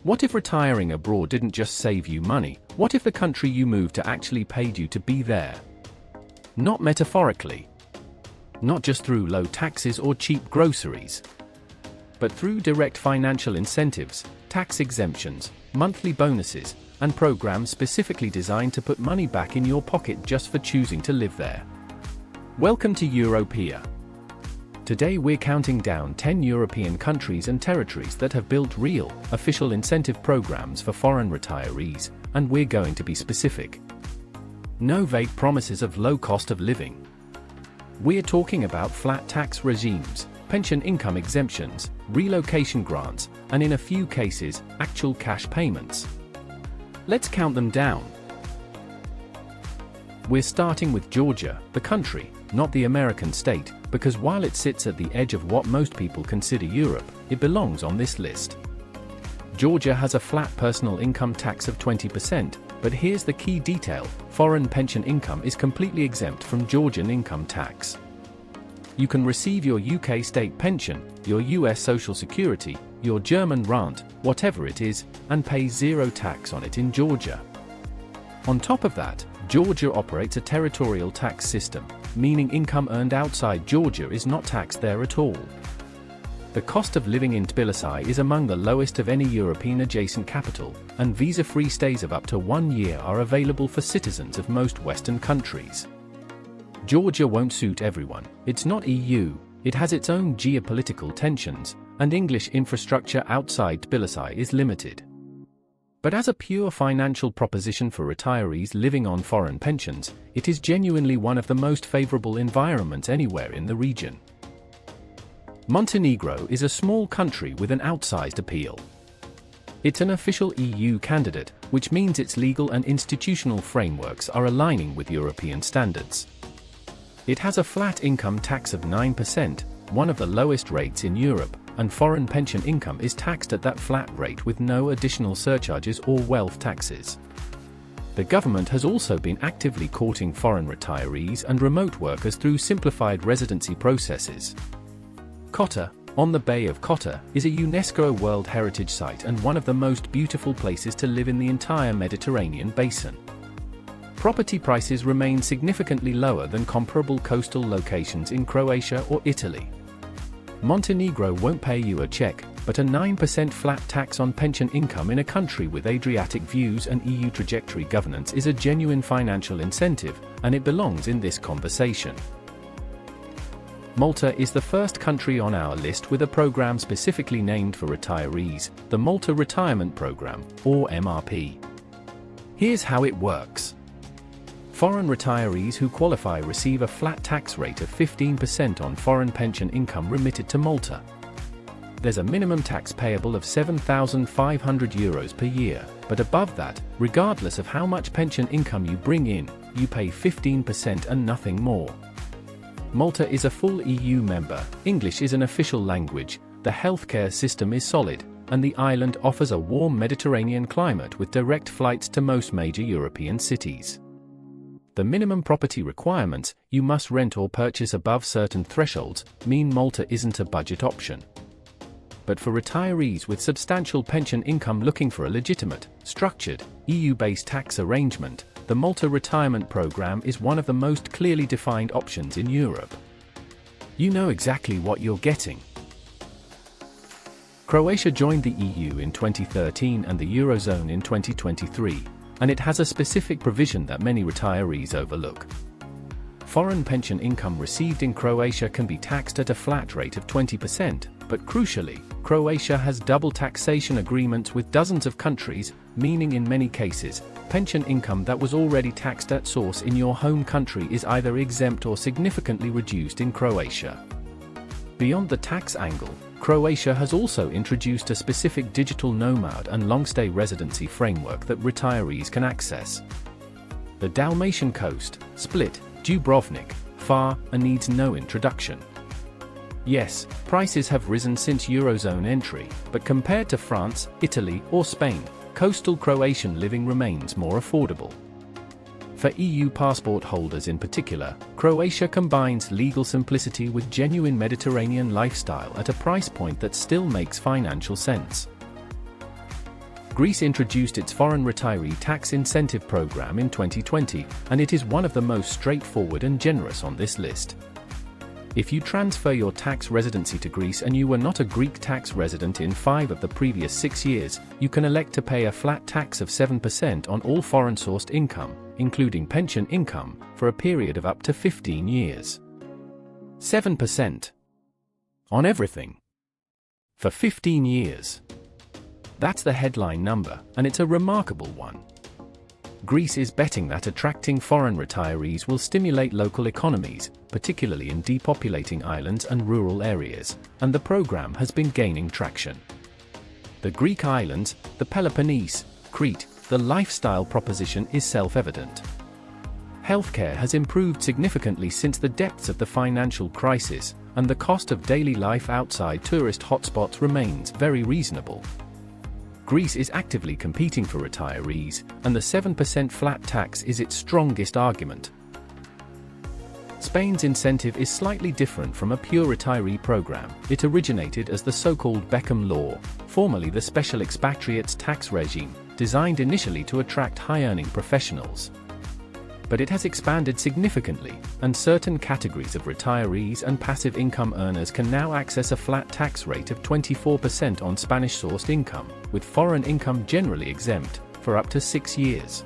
What if retiring abroad didn't just save you money? What if the country you moved to actually paid you to be there? Not metaphorically. Not just through low taxes or cheap groceries, but through direct financial incentives, tax exemptions, monthly bonuses, and programs specifically designed to put money back in your pocket just for choosing to live there. Welcome to Europia. Today we're counting down 10 European countries and territories that have built real, official incentive programs for foreign retirees, and we're going to be specific. No vague promises of low cost of living. We're talking about flat tax regimes, pension income exemptions, relocation grants, and in a few cases, actual cash payments. Let's count them down. We're starting with Georgia, the country, not the American state, because while it sits at the edge of what most people consider Europe, it belongs on this list. Georgia has a flat personal income tax of 20%, but here's the key detail: foreign pension income is completely exempt from Georgian income tax. You can receive your UK state pension, your US Social Security, your German rent, whatever it is, and pay zero tax on it in Georgia. On top of that, Georgia operates a territorial tax system, meaning income earned outside Georgia is not taxed there at all. The cost of living in Tbilisi is among the lowest of any European adjacent capital, and visa-free stays of up to 1 year are available for citizens of most Western countries. Georgia won't suit everyone. It's not EU, it has its own geopolitical tensions, and English infrastructure outside Tbilisi is limited. But as a pure financial proposition for retirees living on foreign pensions, it is genuinely one of the most favorable environments anywhere in the region. Montenegro is a small country with an outsized appeal. It's an official EU candidate, which means its legal and institutional frameworks are aligning with European standards. It has a flat income tax of 9%, one of the lowest rates in Europe, and foreign pension income is taxed at that flat rate with no additional surcharges or wealth taxes. The government has also been actively courting foreign retirees and remote workers through simplified residency processes. Kotor, on the Bay of Kotor, is a UNESCO World Heritage Site and one of the most beautiful places to live in the entire Mediterranean basin. Property prices remain significantly lower than comparable coastal locations in Croatia or Italy. Montenegro won't pay you a check, but a 9% flat tax on pension income in a country with Adriatic views and EU trajectory governance is a genuine financial incentive, and it belongs in this conversation. Malta is the first country on our list with a program specifically named for retirees, the Malta Retirement Program, or MRP. Here's how it works. Foreign retirees who qualify receive a flat tax rate of 15% on foreign pension income remitted to Malta. There's a minimum tax payable of €7,500 per year, but above that, regardless of how much pension income you bring in, you pay 15% and nothing more. Malta is a full EU member, English is an official language, the healthcare system is solid, and the island offers a warm Mediterranean climate with direct flights to most major European cities. The minimum property requirements, you must rent or purchase above certain thresholds, mean Malta isn't a budget option. But for retirees with substantial pension income looking for a legitimate, structured, EU-based tax arrangement, the Malta Retirement Program is one of the most clearly defined options in Europe. You know exactly what you're getting. Croatia joined the EU in 2013 and the Eurozone in 2023. And it has a specific provision that many retirees overlook. Foreign pension income received in Croatia can be taxed at a flat rate of 20%, but crucially, Croatia has double taxation agreements with dozens of countries, meaning in many cases, pension income that was already taxed at source in your home country is either exempt or significantly reduced in Croatia. Beyond the tax angle, Croatia has also introduced a specific digital nomad and long-stay residency framework that retirees can access. The Dalmatian coast, Split, Dubrovnik, Far, needs no introduction. Yes, prices have risen since Eurozone entry, but compared to France, Italy, or Spain, coastal Croatian living remains more affordable. For EU passport holders in particular, Croatia combines legal simplicity with genuine Mediterranean lifestyle at a price point that still makes financial sense. Greece introduced its foreign retiree tax incentive program in 2020, and it is one of the most straightforward and generous on this list. If you transfer your tax residency to Greece and you were not a Greek tax resident in 5 of the previous 6 years, you can elect to pay a flat tax of 7% on all foreign-sourced income, including pension income, for a period of up to 15 years. 7%. On everything. For 15 years. That's the headline number, and it's a remarkable one. Greece is betting that attracting foreign retirees will stimulate local economies, particularly in depopulating islands and rural areas, and the program has been gaining traction. The Greek islands, the Peloponnese, Crete, the lifestyle proposition is self-evident. Healthcare has improved significantly since the depths of the financial crisis, and the cost of daily life outside tourist hotspots remains very reasonable. Greece is actively competing for retirees, and the 7% flat tax is its strongest argument. Spain's incentive is slightly different from a pure retiree program. It originated as the so-called Beckham Law, formerly the Special Expatriates Tax Regime, designed initially to attract high-earning professionals. But it has expanded significantly, and certain categories of retirees and passive income earners can now access a flat tax rate of 24% on Spanish-sourced income, with foreign income generally exempt, for up to 6 years.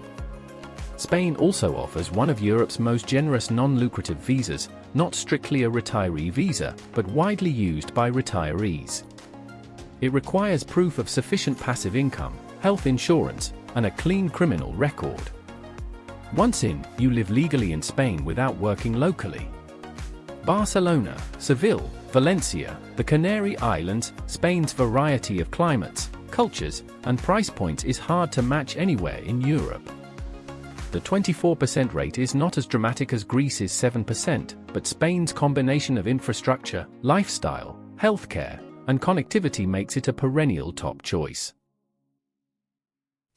Spain also offers one of Europe's most generous non-lucrative visas, not strictly a retiree visa, but widely used by retirees. It requires proof of sufficient passive income, health insurance, and a clean criminal record. Once in, you live legally in Spain without working locally. Barcelona, Seville, Valencia, the Canary Islands, Spain's variety of climates, cultures, and price points is hard to match anywhere in Europe. The 24% rate is not as dramatic as Greece's 7%, but Spain's combination of infrastructure, lifestyle, healthcare, and connectivity makes it a perennial top choice.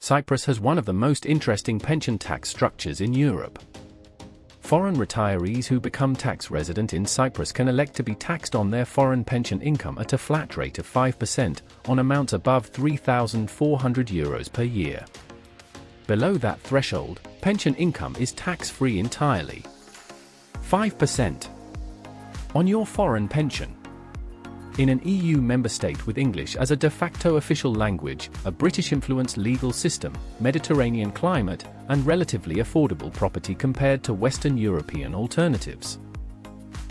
Cyprus has one of the most interesting pension tax structures in Europe. Foreign retirees who become tax resident in Cyprus can elect to be taxed on their foreign pension income at a flat rate of 5% on amounts above €3,400 per year. Below that threshold, pension income is tax-free entirely. 5% on your foreign pension. In an EU member state with English as a de facto official language, a British-influenced legal system, Mediterranean climate, and relatively affordable property compared to Western European alternatives.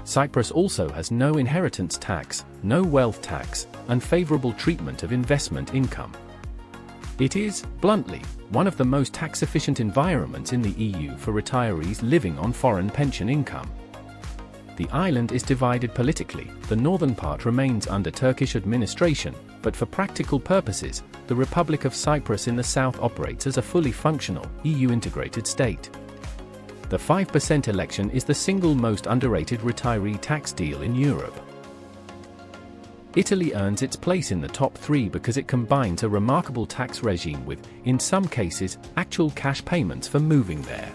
Cyprus also has no inheritance tax, no wealth tax, and favorable treatment of investment income. It is, bluntly, one of the most tax-efficient environments in the EU for retirees living on foreign pension income. The island is divided politically. The northern part remains under Turkish administration, but for practical purposes, the Republic of Cyprus in the south operates as a fully functional, EU-integrated state. The 5% election is the single most underrated retiree tax deal in Europe. Italy earns its place in the top 3 because it combines a remarkable tax regime with, in some cases, actual cash payments for moving there.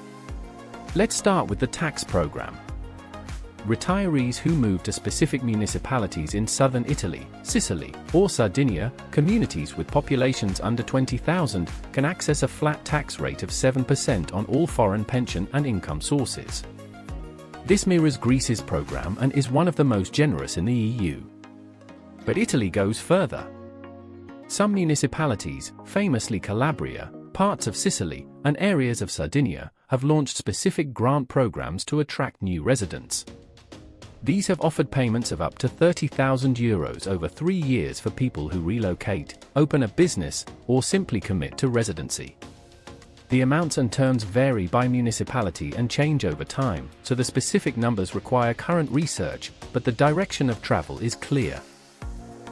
Let's start with the tax program. Retirees who move to specific municipalities in southern Italy, Sicily, or Sardinia, communities with populations under 20,000, can access a flat tax rate of 7% on all foreign pension and income sources. This mirrors Greece's program and is one of the most generous in the EU. But Italy goes further. Some municipalities, famously Calabria, parts of Sicily, and areas of Sardinia, have launched specific grant programs to attract new residents. These have offered payments of up to €30,000 over 3 years for people who relocate, open a business, or simply commit to residency. The amounts and terms vary by municipality and change over time, so the specific numbers require current research, but the direction of travel is clear.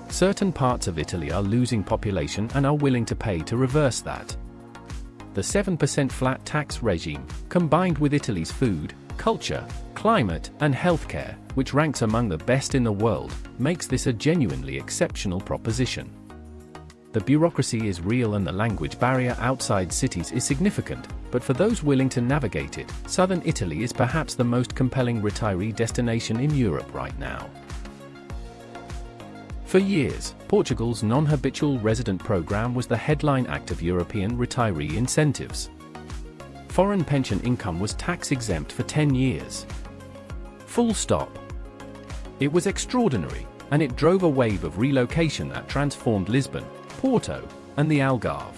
Certain parts of Italy are losing population and are willing to pay to reverse that. The 7% flat tax regime, combined with Italy's food, culture, climate, and healthcare, which ranks among the best in the world, makes this a genuinely exceptional proposition. The bureaucracy is real and the language barrier outside cities is significant, but for those willing to navigate it, southern Italy is perhaps the most compelling retiree destination in Europe right now. For years, Portugal's non-habitual resident program was the headline act of European retiree incentives. Foreign pension income was tax-exempt for 10 years. Full stop. It was extraordinary, and it drove a wave of relocation that transformed Lisbon, Porto, and the Algarve.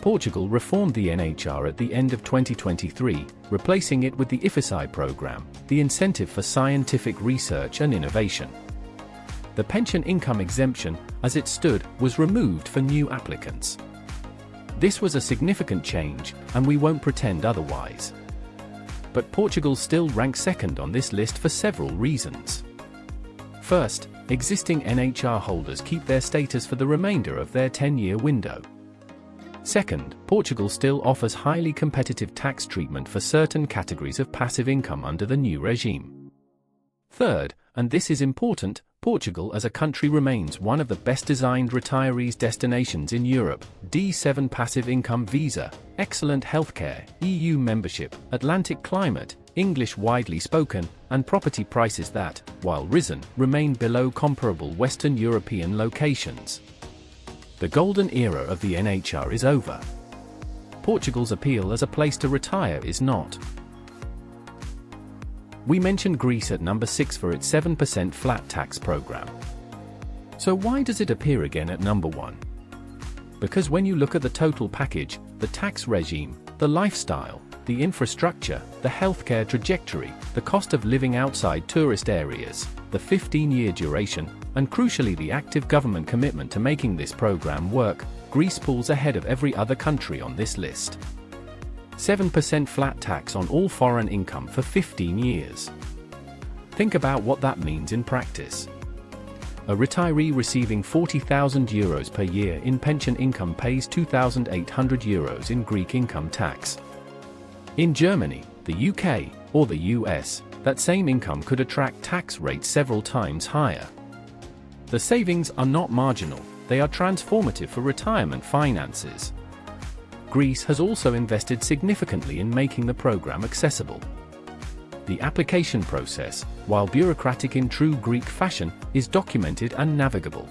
Portugal reformed the NHR at the end of 2023, replacing it with the IFSI program, the Incentive for Scientific Research and Innovation. The pension income exemption, as it stood, was removed for new applicants. This was a significant change, and we won't pretend otherwise. But Portugal still ranks second on this list for several reasons. First, existing NHR holders keep their status for the remainder of their 10-year window. Second, Portugal still offers highly competitive tax treatment for certain categories of passive income under the new regime. Third, and this is important, Portugal as a country remains one of the best-designed retirees destinations in Europe. D7 passive income visa, excellent healthcare, EU membership, Atlantic climate, English widely spoken, and property prices that, while risen, remain below comparable Western European locations. The golden era of the NHR is over. Portugal's appeal as a place to retire is not. We mentioned Greece at number 6 for its 7% flat tax program. So why does it appear again at number 1? Because when you look at the total package, the tax regime, the lifestyle, the infrastructure, the healthcare trajectory, the cost of living outside tourist areas, the 15-year duration, and crucially the active government commitment to making this program work, Greece pulls ahead of every other country on this list. 7% flat tax on all foreign income for 15 years. Think about what that means in practice. A retiree receiving €40,000 per year in pension income pays €2,800 in Greek income tax. In Germany, the UK, or the US, that same income could attract tax rates several times higher. The savings are not marginal, they are transformative for retirement finances. Greece has also invested significantly in making the program accessible. The application process, while bureaucratic in true Greek fashion, is documented and navigable.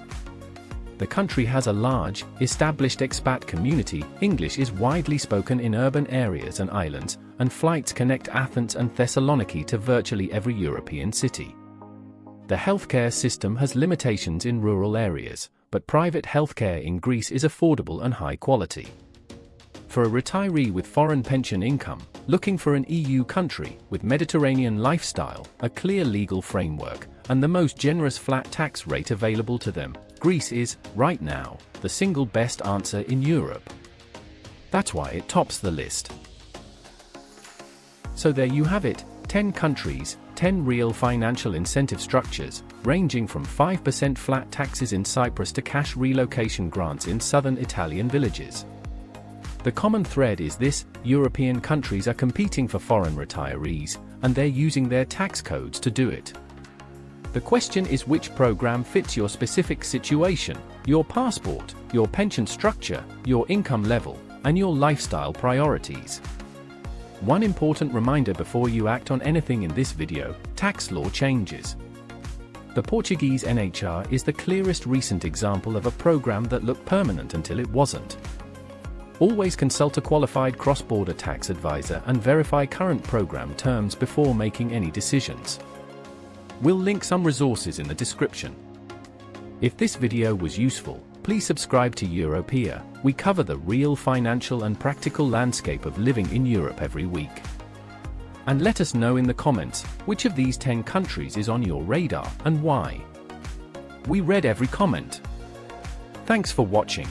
The country has a large, established expat community, English is widely spoken in urban areas and islands, and flights connect Athens and Thessaloniki to virtually every European city. The healthcare system has limitations in rural areas, but private healthcare in Greece is affordable and high quality. For a retiree with foreign pension income, looking for an EU country with Mediterranean lifestyle, a clear legal framework, and the most generous flat tax rate available to them, Greece is, right now, the single best answer in Europe. That's why it tops the list. So there you have it, 10 countries, 10 real financial incentive structures, ranging from 5% flat taxes in Cyprus to cash relocation grants in southern Italian villages. The common thread is this: European countries are competing for foreign retirees, and they're using their tax codes to do it. The question is which program fits your specific situation, your passport, your pension structure, your income level, and your lifestyle priorities. One important reminder before you act on anything in this video: tax law changes. The Portuguese NHR is the clearest recent example of a program that looked permanent until it wasn't. Always consult a qualified cross-border tax advisor and verify current program terms before making any decisions. We'll link some resources in the description. If this video was useful, please subscribe to Europia. We cover the real financial and practical landscape of living in Europe every week. And let us know in the comments, which of these 10 countries is on your radar and why. We read every comment. Thanks for watching.